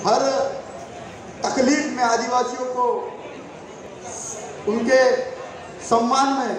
हर तकलीफ में आदिवासियों को उनके सम्मान में,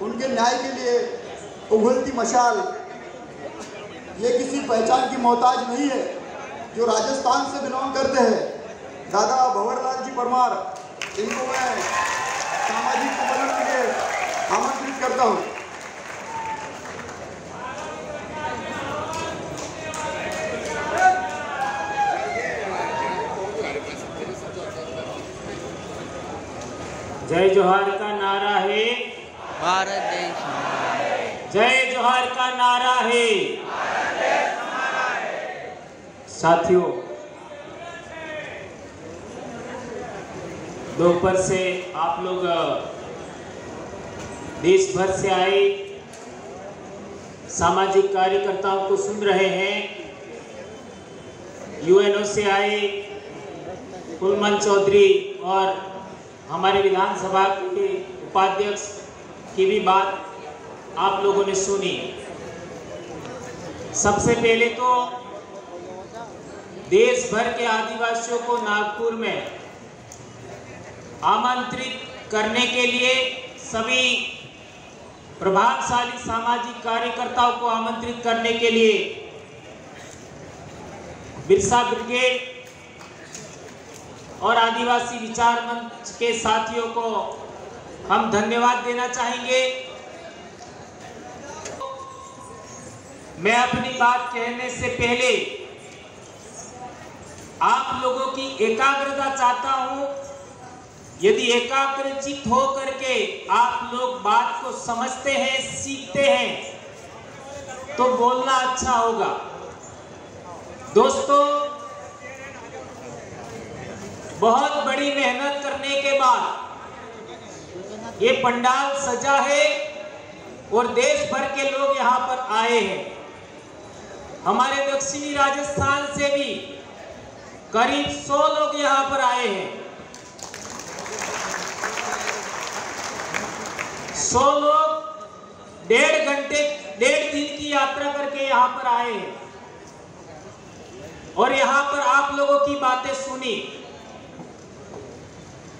उनके न्याय के लिए उगलती मशाल, ये किसी पहचान की मोहताज नहीं है। जो राजस्थान से बिलोंग करते हैं, दादा भंवरलाल जी परमार, इनको मैं सामाजिक सम्मेलन के लिए आमंत्रित करता हूँ। जय जोहार का नारा है भारत देश हमारा है। जय जोहार का नारा है। साथियों, दोपहर से आप लोग देश भर से आए सामाजिक कार्यकर्ताओं को सुन रहे हैं। यूएनओ से आए कुलमन चौधरी और हमारे विधानसभा के उपाध्यक्ष की भी बात आप लोगों ने सुनी। सबसे पहले तो देश भर के आदिवासियों को नागपुर में आमंत्रित करने के लिए, सभी प्रभावशाली सामाजिक कार्यकर्ताओं को आमंत्रित करने के लिए बिरसा ब्रिगेड और आदिवासी विचार मंच के साथियों को हम धन्यवाद देना चाहेंगे। मैं अपनी बात कहने से पहले आप लोगों की एकाग्रता चाहता हूं। यदि एकाग्रचित हो करके आप लोग बात को समझते हैं, सीखते हैं, तो बोलना अच्छा होगा। दोस्तों, बहुत बड़ी मेहनत करने के बाद ये पंडाल सजा है और देश भर के लोग यहाँ पर आए हैं। हमारे दक्षिणी राजस्थान से भी करीब 100 लोग यहाँ पर आए हैं। 100 लोग 1.5 दिन की यात्रा करके यहाँ पर आए हैं और यहाँ पर आप लोगों की बातें सुनी।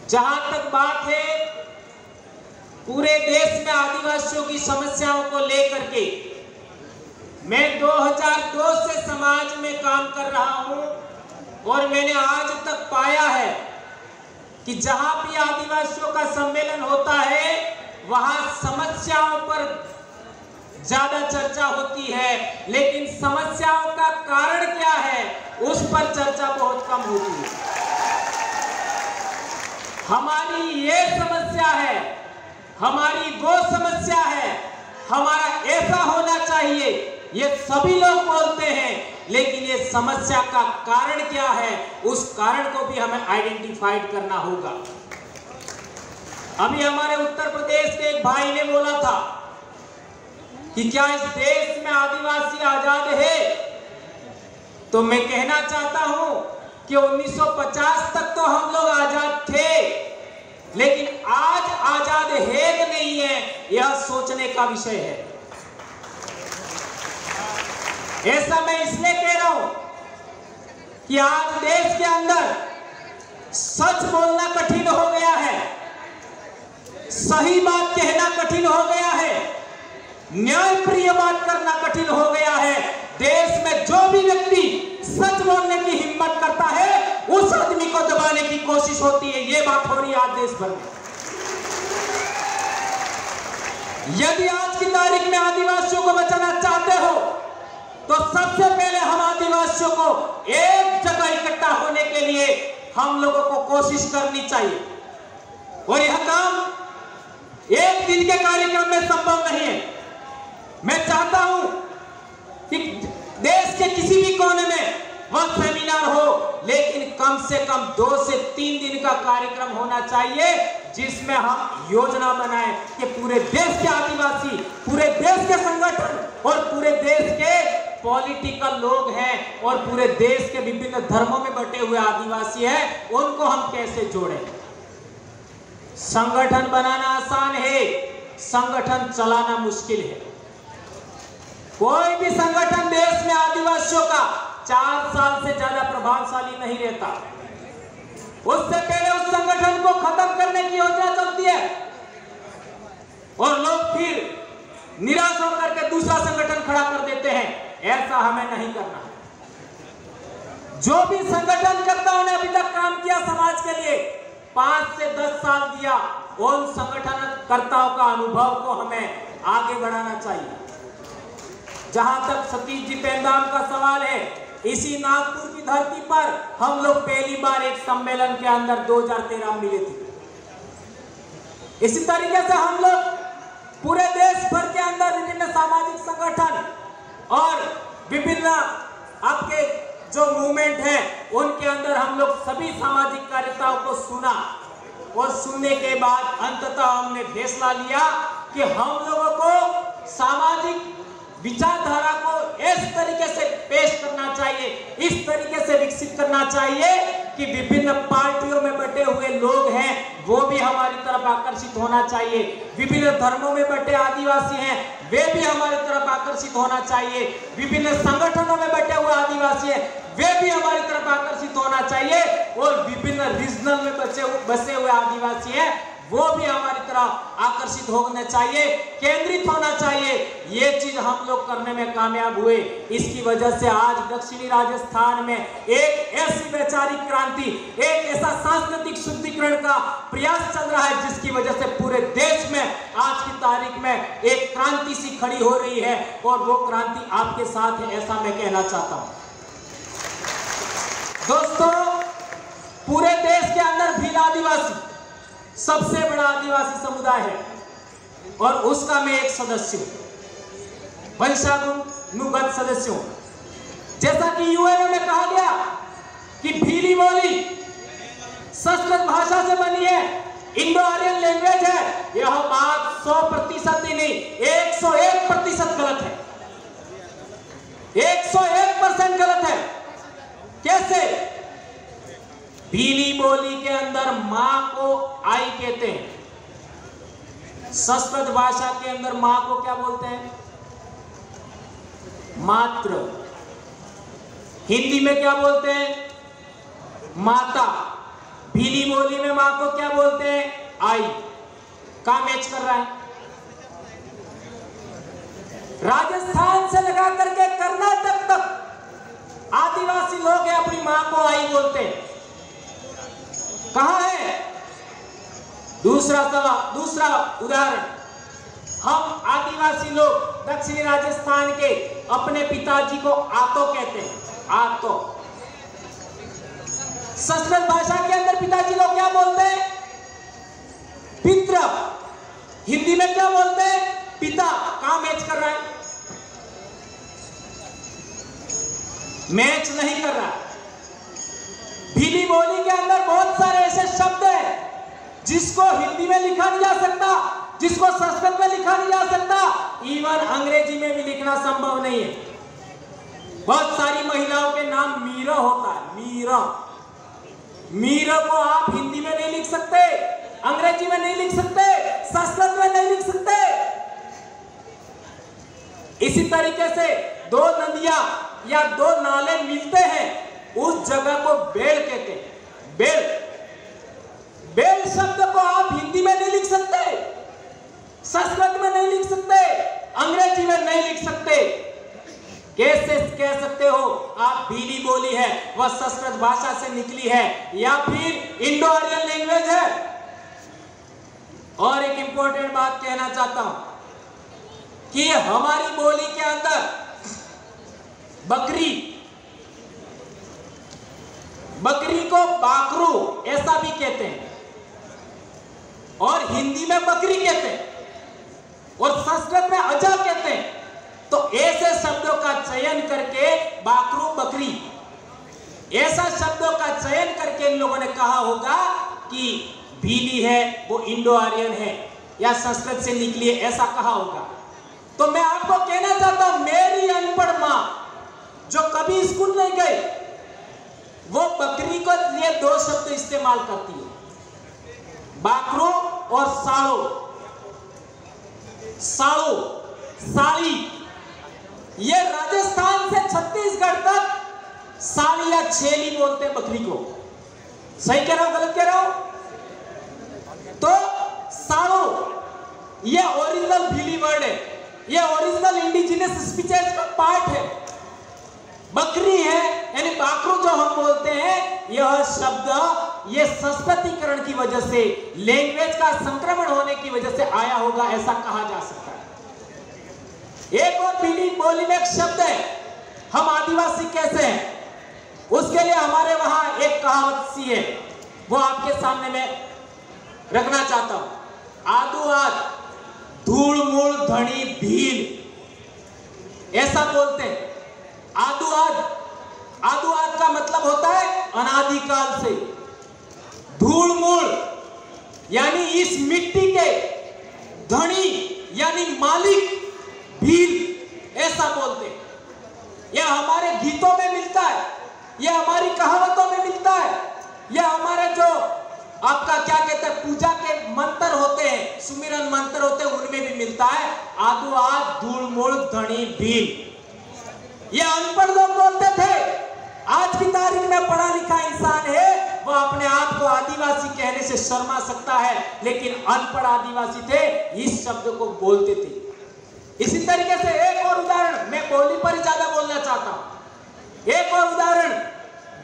जहां तक बात है पूरे देश में आदिवासियों की समस्याओं को लेकर के, मैं 2002 से समाज में काम कर रहा हूं और मैंने आज तक पाया है कि जहां भी आदिवासियों का सम्मेलन होता है वहां समस्याओं पर ज्यादा चर्चा होती है, लेकिन समस्याओं का कारण क्या है उस पर चर्चा बहुत कम होती है। हमारी ये समस्या है, हमारी वो समस्या है, हमारा ऐसा होना चाहिए, ये सभी लोग बोलते हैं, लेकिन ये समस्या का कारण क्या है उस कारण को भी हमें आइडेंटिफाइड करना होगा। अभी हमारे उत्तर प्रदेश के एक भाई ने बोला था कि क्या इस देश में आदिवासी आजाद है, तो मैं कहना चाहता हूं कि 1950 तक तो हम लोग आजाद थे, लेकिन आज आजाद है कि नहीं है यह सोचने का विषय है। ऐसा मैं इसलिए कह रहा हूं कि आज देश के अंदर सच बोलना कठिन हो गया है, सही बात कहना कठिन हो गया है, न्यायप्रिय बात करना कठिन हो गया है। देश में जो भी व्यक्ति सच बोलने की हिम्मत करता है उस आदमी को दबाने की कोशिश होती है। ये बात हो रही है आज देश भर में। यदि आज की तारीख में आदिवासियों को बचाना चाहते हो तो सबसे पहले हम आदिवासियों को एक जगह इकट्ठा होने के लिए हम लोगों को कोशिश करनी चाहिए और यह काम एक दिन के कार्यक्रम में संभव नहीं है। मैं चाहता हूं कि देश के किसी भी कोने में वह सेमिनार हो, लेकिन कम से कम 2 से 3 दिन का कार्यक्रम होना चाहिए जिसमें हम योजना बनाएं कि पूरे देश के आदिवासी, पूरे देश के संगठन और पूरे देश के पॉलिटिकल लोग हैं और पूरे देश के विभिन्न धर्मों में बटे हुए आदिवासी हैं, उनको हम कैसे जोड़ें। संगठन बनाना आसान है, संगठन चलाना मुश्किल है। कोई भी संगठन देश में आदिवासियों का 4 साल से ज्यादा प्रभावशाली नहीं रहता। उससे पहले उस संगठन को खत्म करने की योजना चलती है और लोग फिर निराश होकर के दूसरा संगठन खड़ा कर देते हैं। ऐसा हमें नहीं करना। जो भी संगठनकर्ताओं ने अभी तक काम किया समाज के लिए, 5 से 10 साल दिया, उन संगठनकर्ताओं का अनुभव को हमें आगे बढ़ाना चाहिए। जहां तक सतीश जी पेंदाम का सवाल है, इसी नागपुर की धरती पर हम लोग पहली बार एक सम्मेलन के अंदर 2013 में मिले थे। इसी तरीके से हम लोग पूरे देश भर के अंदर विभिन्न सामाजिक संगठन और विभिन्न आपके जो मूवमेंट है उनके अंदर हम लोग सभी सामाजिक कार्यकर्ताओं को सुना और सुनने के बाद अंततः हमने फैसला लिया कि हम लोगों को सामाजिक विचारधारा को इस तरीके से पेश करना चाहिए, इस तरीके से विकसित करना चाहिए कि विभिन्न पार्टियों में बटे हुए लोग हैं वो भी हमारी तरफ आकर्षित होना चाहिए, विभिन्न धर्मों में बटे आदिवासी हैं वे भी हमारी तरफ आकर्षित होना चाहिए, विभिन्न संगठनों में बटे हुए आदिवासी हैं वे भी हमारी तरफ आकर्षित होना चाहिए और विभिन्न रीजनल में बसे हुए आदिवासी हैं वो भी हमारी तरफ आकर्षित होना चाहिए, केंद्रित होना चाहिए। ये चीज हम लोग करने में कामयाब हुए। इसकी वजह से आज दक्षिणी राजस्थान में एक ऐसी वैचारिक क्रांति, एक ऐसा सांस्कृतिक शुद्धिकरण का प्रयास चल रहा है जिसकी वजह से पूरे देश में आज की तारीख में एक क्रांति सी खड़ी हो रही है और वो क्रांति आपके साथ है, ऐसा मैं कहना चाहता हूं। दोस्तों, पूरे देश के अंदर भील आदिवासी सबसे बड़ा आदिवासी समुदाय है और उसका मैं एक सदस्य हूं, वंशानुगत सदस्य हूं। जैसा कि यूएनओ में कहा गया कि भीली बोली संस्कृत भाषा से बनी है, इंडो आर्यन लैंग्वेज है, यह बात 100% ही नहीं 101% गलत है, 101% गलत है। कैसे? भीली बोली के अंदर मां को आई कहते हैं, संस्कृत भाषा के अंदर मां को क्या बोलते हैं? मात्र। हिंदी में क्या बोलते हैं? माता। भीली बोली में मां को क्या बोलते हैं? आई। कहां मैच कर रहा है? राजस्थान से लगा करके कर्नाटक तक आदिवासी लोग हैं अपनी मां को आई बोलते हैं। कहां है? दूसरा उदाहरण, हम आदिवासी लोग दक्षिणी राजस्थान के अपने पिताजी को आतो कहते हैं, आतो। संस्कृत भाषा के अंदर पिताजी लोग क्या बोलते हैं? पितृ। हिंदी में क्या बोलते हैं? पिता। कहां मैच कर रहा है? मैच नहीं कर रहा। भीली बोली के अंदर बहुत सारे ऐसे शब्द हैं जिसको हिंदी में लिखा नहीं जा सकता, जिसको संस्कृत में लिखा नहीं जा सकता, इवन अंग्रेजी में भी लिखना संभव नहीं है। बहुत सारी महिलाओं के नाम मीरा होता है, मीरा। मीरा को आप हिंदी में नहीं लिख सकते, अंग्रेजी में नहीं लिख सकते, संस्कृत में नहीं लिख सकते। इसी तरीके से दो नदियां या दो नाले मिलते हैं, उस जगह को बेल कहते हैं। बेल। बेल शब्द को आप हिंदी में नहीं लिख सकते, संस्कृत में नहीं लिख सकते, अंग्रेजी में नहीं लिख सकते। कैसे कह सकते हो आप भीली बोली है, वह संस्कृत भाषा से निकली है या फिर इंडो आर्यन लैंग्वेज है? और एक इंपॉर्टेंट बात कहना चाहता हूं कि हमारी बोली के अंदर बकरी को बाकरू ऐसा भी कहते हैं और हिंदी में बकरी कहते हैं और संस्कृत में अजा कहते हैं। तो ऐसे शब्दों का चयन करके बाकरू बकरी, ऐसा शब्दों का चयन करके इन लोगों ने कहा होगा कि भीली है वो इंडो आर्यन है या संस्कृत से निकली है, ऐसा कहा होगा। तो मैं आपको कहना चाहता हूं, मेरी अनपढ़ मां जो कभी स्कूल नहीं गई, वो बकरी को लिए दो शब्द इस्तेमाल करती है, बाकरो और साड़ो। साड़ो, साड़ी। ये राजस्थान से छत्तीसगढ़ तक साली या छेली बोलते हैं बकरी को। सही कह रहा हूं, गलत कह रहा हूं? तो साड़ो ये ओरिजिनल भीली वर्ड है, ये ओरिजिनल इंडिजिनस स्पीचेस का पार्ट है। बकरी है यानी बाकरू जो हम बोलते हैं, यह शब्द ये संस्कृतिकरण की वजह से, लैंग्वेज का संक्रमण होने की वजह से आया होगा, ऐसा कहा जा सकता है। एक और भीली बोली में एक शब्द है, हम आदिवासी कैसे हैं उसके लिए हमारे वहां एक कहावत सी है, वो आपके सामने मैं रखना चाहता हूं। आदू आद धूल मूल धनी भील, ऐसा बोलते हैं। आदू आद का मतलब होता है अनादिकाल से। धूल मूल यानी इस मिट्टी के धनी यानी मालिक भील, ऐसा बोलते हैं। यह हमारे गीतों में मिलता है, यह हमारी कहावतों में मिलता है, यह हमारे जो आपका क्या कहते हैं पूजा के मंत्र होते हैं, सुमिरन मंत्र होते हैं, उनमें भी मिलता है। आदू आद धूल मूल धनी भील, ये अनपढ़ लोग बोलते थे। आज की तारीख में पढ़ा लिखा इंसान है, वो अपने आप को आदिवासी कहने से शर्मा सकता है, लेकिन अनपढ़ आदिवासी थे, इस शब्द को बोलते थे। इसी तरीके से एक और उदाहरण, मैं बोली पर ही ज्यादा बोलना चाहता हूं। एक और उदाहरण,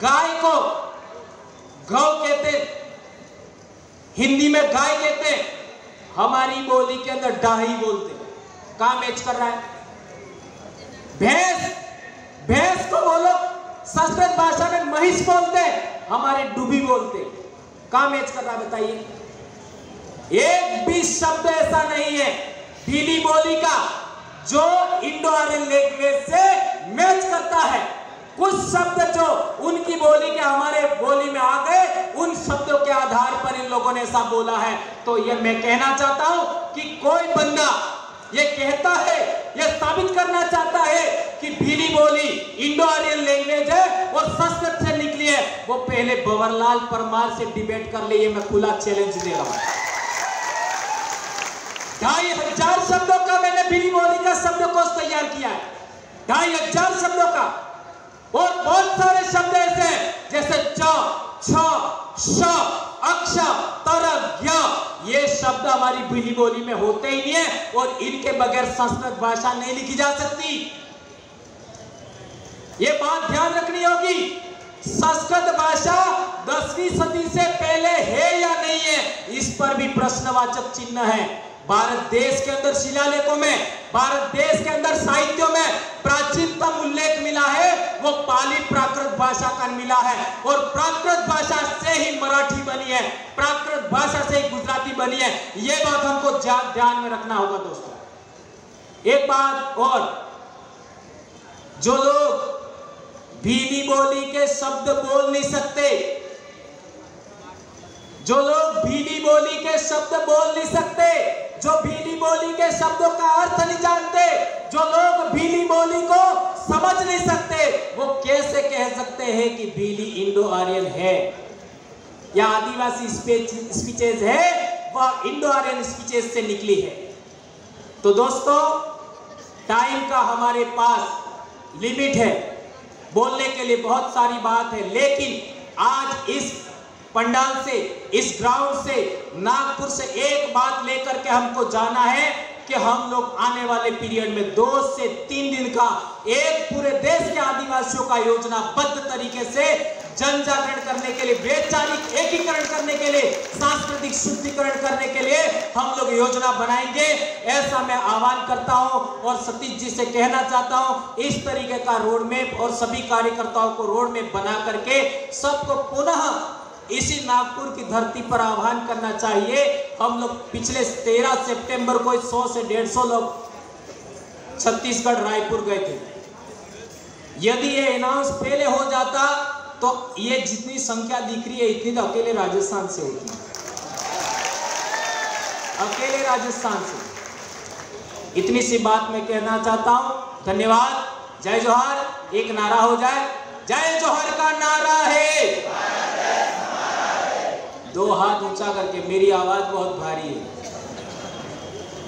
गाय को गौ कहते, हिंदी में गाय कहते, हमारी बोली के अंदर डाही बोलते। कहां मैच कर रहा है? भैंस को वो लोग संस्कृत भाषा में महिष बोलते हैं, हमारे डूबी बोलते। कहां मैच कर रहा है बताइए? एक भी शब्द ऐसा नहीं है भीली बोली का जो इंडो आर्यन लैंग्वेज से मैच करता है। कुछ शब्द जो उनकी बोली के हमारे बोली में आ गए, उन शब्दों के आधार पर इन लोगों ने ऐसा बोला है। तो ये मैं कहना चाहता हूं कि कोई बंदा ये कहता है, ये साबित करना चाहता है कि भीली बोली इंडो आर्यन लैंग्वेज है और संस्कृत से निकली है, वो पहले भंवरलाल परमार से डिबेट कर ले, ये मैं खुला चैलेंज दे रहा हूं। 2500 शब्दों का मैंने भीली बोली का शब्दकोश तैयार किया है, 2500 शब्दों का, और बहुत सारे शब्द ऐसे हैं जैसे च, छ, श, अक्ष, तर, ज्ञ, ये शब्द हमारी भीली बोली में होते ही नहीं है और इनके बगैर संस्कृत भाषा नहीं लिखी जा सकती। ये बात ध्यान रखनी होगी। संस्कृत भाषा 10वीं सदी से पहले है या नहीं है, इस पर भी प्रश्नवाचक चिन्ह है। भारत देश के अंदर शिलालेखों में, भारत देश के अंदर साहित्यों में प्राचीनतम उल्लेख मिला है वो पाली प्राकृत भाषा का मिला है, और प्राकृत भाषा से ही मराठी बनी है, प्राकृत भाषा से ही गुजराती बनी है। ये बात हमको ध्यान में रखना होगा दोस्तों। एक बात और, जो लोग भीली बोली के शब्द बोल नहीं सकते, जो लोग भीली बोली के शब्द बोल नहीं सकते, जो भीली बोली के शब्दों का अर्थ नहीं जानते, जो लोग भीली बोली को समझ नहीं सकते, वो कैसे कह सकते हैं कि भीली इंडो आर्यन है या आदिवासी स्पीचेज है, वह इंडो आर्यन स्पीचेज से निकली है। तो दोस्तों, टाइम का हमारे पास लिमिट है, बोलने के लिए बहुत सारी बात है, लेकिन आज इस पंडाल से, इस ग्राउंड से, नागपुर से एक बात लेकर के हमको जाना है कि हम लोग आने वाले पीरियड में 2 से 3 दिन का एक पूरे देश के आदिवासियों का योजनाबद्ध तरीके से जन जागरण करने के लिए, वैचारिक एकीकरण करने के लिए, सांस्कृतिक शुद्धिकरण करने के लिए हम लोग योजना बनाएंगे, ऐसा मैं आह्वान करता हूं। और सतीश जी से कहना चाहता हूं, इस तरीके का रोड मैप और सभी कार्यकर्ताओं को रोड मैप बना करके सबको पुनः इसी नागपुर की धरती पर आह्वान करना चाहिए। हम लोग पिछले 13 सितंबर को 100 से 150 लोग छत्तीसगढ़ रायपुर गए थे। यदि ये अनाउंस पहले हो जाता तो ये जितनी संख्या दिख रही है इतनी तो अकेले राजस्थान से होती, अकेले राजस्थान से। इतनी सी बात मैं कहना चाहता हूं। धन्यवाद। जय जोहार। एक नारा हो जाए, जय जोहर का नारा है। 2 हाथ ऊंचा करके, मेरी आवाज बहुत भारी है।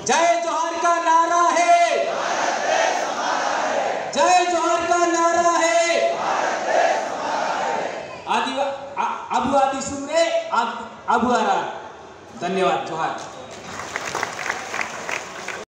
जय जोहर का नारा है, जय जोहर का नारा है। अबु आदि सुमरे अबु आरा। धन्यवाद। जोहार।